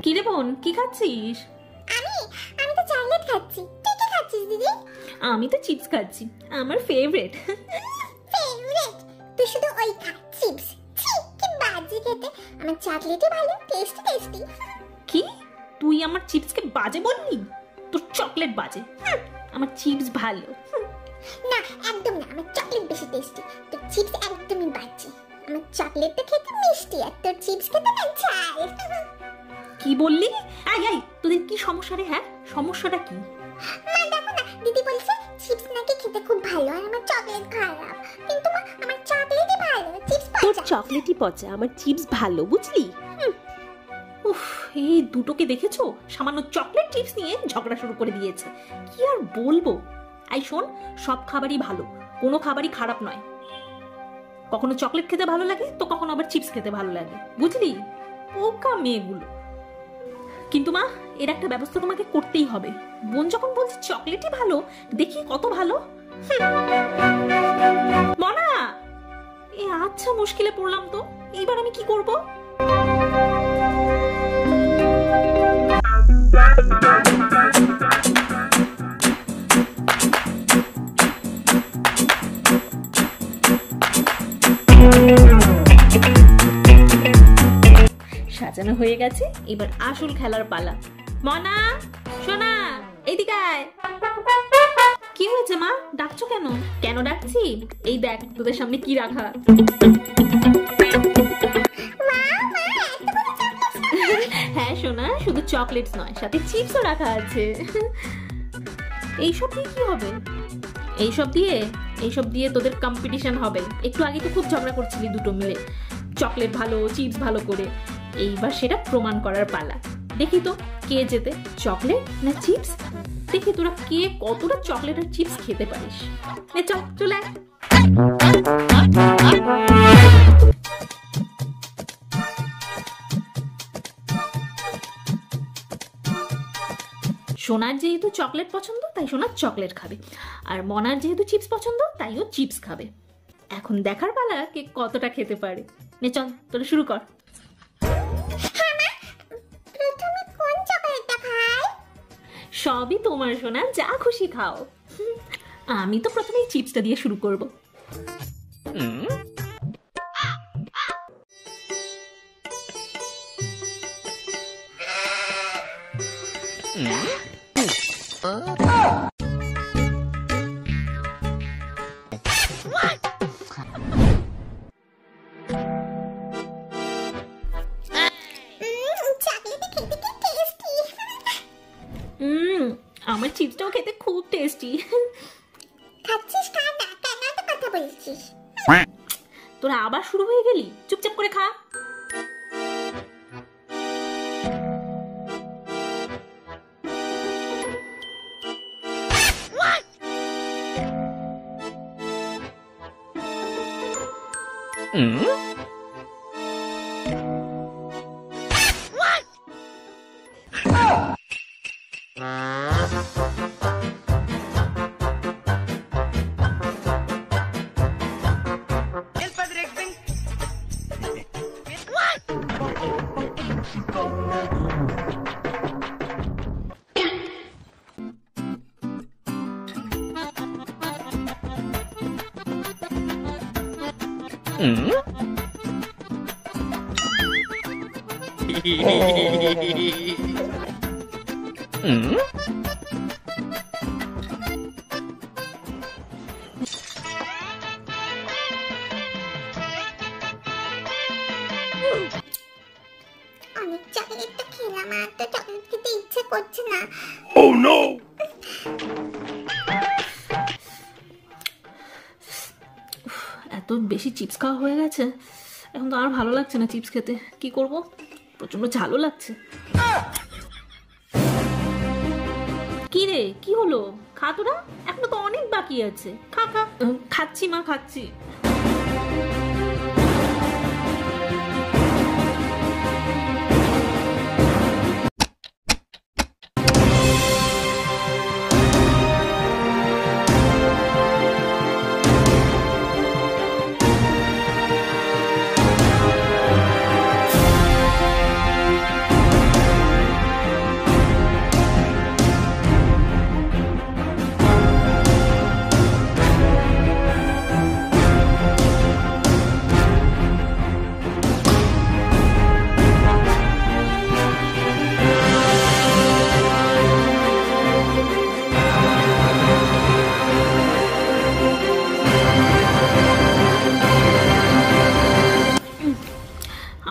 কি রে বোন, কি খাচ্ছিস? আমি তো চকলেট খাচ্ছি। তুই কি খাচ্ছিস দিদি? আমি তো চিপস খাচ্ছি, আমার ফেভারিট। ফেভারিট? তুই শুধু ওই খা, চিপস। ছি, কি বাজে খেতে। আমার চকলেটই ভালো, টেস্টি টেস্টি। কি, তুই আমার চিপসকে বাজে বললি? তোর চকলেট বাজে, আমার চিপস ভালো। না, একদম না, আমার চকলেট বেশি টেস্টি। তোর চিপস একদমই বাজে। আমার চকলেটটা খেতে মিষ্টি আর তোর চিপস খেতে না ঝাল। কি বললি? আই আই, তোদের কি সমস্যা রে? হ্যাঁ, সমস্যাটা কি? মা দেখো না, দিদি বলছে চিপস নাকি খেতে খুব ভালো আর আমার চকলেট খারাপ। কিন্তু মা, আমার চকলেটই ভালো, চিপস তোর পচা। চকলেটই পচা, আমার চিপস ভালো, বুঝলি? উফ, এই দুটোকে দেখেছো? সামান্য চকলেট চিপস নিয়ে ঝগড়া শুরু করে দিয়েছে। কি আর বলবো। আই শোন, সব খাবারই ভালো, কোনো খাবারই খারাপ নয়। কখনো চকলেট খেতে ভালো লাগে তো কখনো আবার চিপস খেতে ভালো লাগে, বুঝলি? পোকা মেয়েগুলো। কিন্তু মা, এর একটা ব্যবস্থা তোমাকে করতেই হবে। বোন যখন বলছে চকলেটই ভালো, দেখি কত ভালো। মনা, এ আচ্ছা, মুশকিলে পড়লাম তো। এইবার আমি কি করব? সাজানো হয়ে গেছে, এবার আসল খেলার পালা। মনা, সোনা, এইদিকে আয়। কি হয়েছে মা, ডাকছো কেন? কেন ডাকছি? এই দেখ তোদের সামনে কি রাখা। হ্যাঁ সোনা, শুধু চকলেটস নয়, সাথে চিপসও রাখা আছে। এইসব দিয়ে কি হবে? এইসব দিয়ে তোদের কম্পিটিশন হবে। একটু আগে তো খুব ঝগড়া করছিলি দুটো মিলে, চকলেট ভালো চিপস ভালো করে। এইবার সেটা প্রমাণ করার পালা। দেখি তো কে জেতে, চকলেট না চিপস। দেখি তোরা কে কতটা চকলেট আর চিপস খেতে পারিস। চল চলে আয়। সোনার যেহেতু চকলেট পছন্দ তাই সোনার চকলেট খাবে, আর মনার যেহেতু চিপস পছন্দ তাই ও চিপস খাবে। এখন দেখার পালা কে কতটা খেতে পারে। নে চল, তোরা শুরু কর। প্রথমে কোন চকলেটটা খাই? সবই তোমার সোনা, যা খুশি খাও। আমি তো প্রথমেই চিপসটা দিয়ে শুরু করব। আমার চিপসটাও খেতে খুব টেস্টি। খাচ্ছিস খা না, কেন এত কথা বলছিস? তোরা আবার শুরু হয়ে গেলি, চুপচাপ করে খা। অনেক চকলেট তো খেলাম, আর তো চকলেট খেতে ইচ্ছে করছে না। Oh no! এত বেশি চিপস খাওয়া হয়ে গেছে, এখন তো আর ভালো লাগছে না চিপস খেতে। কি করব, প্রচন্ড ঝালও লাগছে। কি রে, কি হলো? খা তোরা, এখনো তো অনেক বাকি আছে। খা খা। খাচ্ছি মা, খাচ্ছি।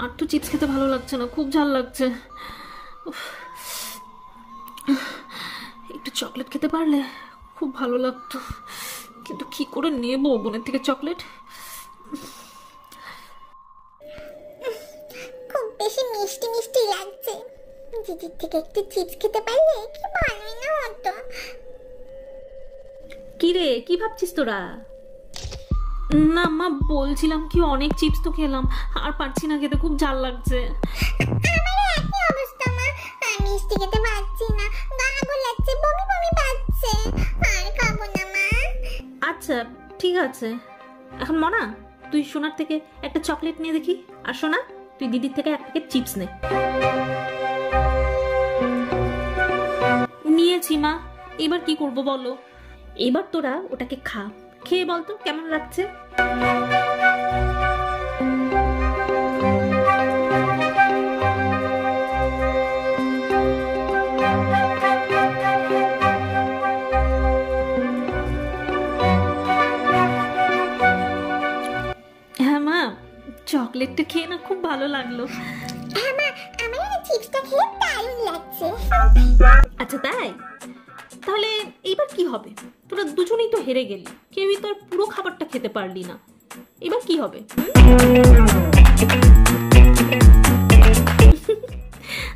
আর তো চিপস খেতে ভালো লাগছে না, খুব ঝাল লাগছে। উফ, একটু চকলেট খেতে পারলে খুব ভালো লাগতো, কিন্তু কি করে নেবো বোনের থেকে চকলেট? খুব বেশি মিষ্টি মিষ্টি লাগছে, দিদির থেকে একটু চিপস খেতে পারলে কি ভালোই না হতো। কি রে, কি ভাবছিস তোরা? না মা, বলছিলাম কি অনেক চিপস তো খেলাম, আর পারছি না খেতে, খুব ঝাল লাগছে। আমারও একই অবস্থা মা, মিষ্টি খেতে পারছি না, গা গোলাচ্ছে, বমি বমি পাচ্ছে, আর খাবো না মা। আচ্ছা ঠিক আছে, এখন মনা তুই সোনার থেকে একটা চকলেট নিয়ে দেখি, আর সোনা তুই দিদির থেকে এক প্যাকেট চিপস নে। নিয়েছি মা, এবার কি করব বলো? এবার তোরা ওটাকে খা, খেয়ে বলতো কেমন লাগছে। হ্যাঁ মা, চকলেটটা খেয়ে না খুব ভালো লাগলো। হ্যাঁ মা, আমার এই চিপসটা খেয়ে দারুণ লাগছে। আচ্ছা তাই, তাহলে এইবার কি হবে? তোরা দুজনেই তো হেরে গেলি, কেউই তো আর পুরো খাবারটা খেতে পারলি না, এবার কি হবে?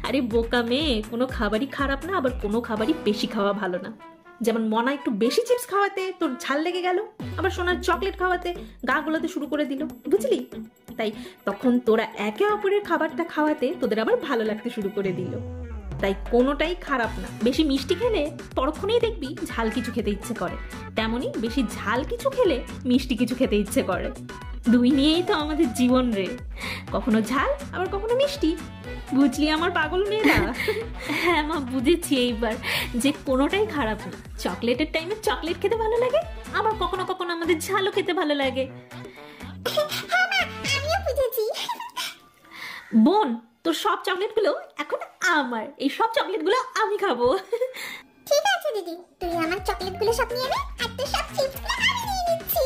আরে বোকা মেয়ে, কোনো খাবারই খারাপ না, আবার কোনো খাবারই বেশি খাওয়া ভালো না। যেমন মনা একটু বেশি চিপস খাওয়াতে তোর ঝাল লেগে গেল, আবার সোনার চকলেট খাওয়াতে গা গোলাতে শুরু করে দিল, বুঝলি? তাই তখন তোরা একে অপরের খাবারটা খাওয়াতে তোদের আবার ভালো লাগতে শুরু করে দিল। তাই কোনোটাই খারাপ না। বেশি মিষ্টি খেলে পরক্ষণেই দেখবি ঝাল কিছু খেতে ইচ্ছে করে, তেমনি বেশি ঝাল কিছু খেলে মিষ্টি কিছু খেতে ইচ্ছে করে। দুই নিয়েই তো আমাদের জীবন রে, কখনো ঝাল আবার কখনো মিষ্টি, বুঝলি আমার পাগল মেয়েরা? হ্যাঁ মা, বুঝেছি এইবার যে কোনোটাই খারাপ না। চকলেটের টাইমে চকলেট খেতে ভালো লাগে, আবার কখনো কখনো আমাদের ঝালও খেতে ভালো লাগে। হ্যাঁ মা, আমিও বুঝেছি। বোন, তোর সব চকলেটগুলো এখন আমার, এই সব চকলেটগুলো আমি খাবো। ঠিক আছে দিদি, তুই আমার চকলেটগুলো সব নিয়ে নে, আর তোর সব চিপসগুলো আমি নিয়ে নিচ্ছি।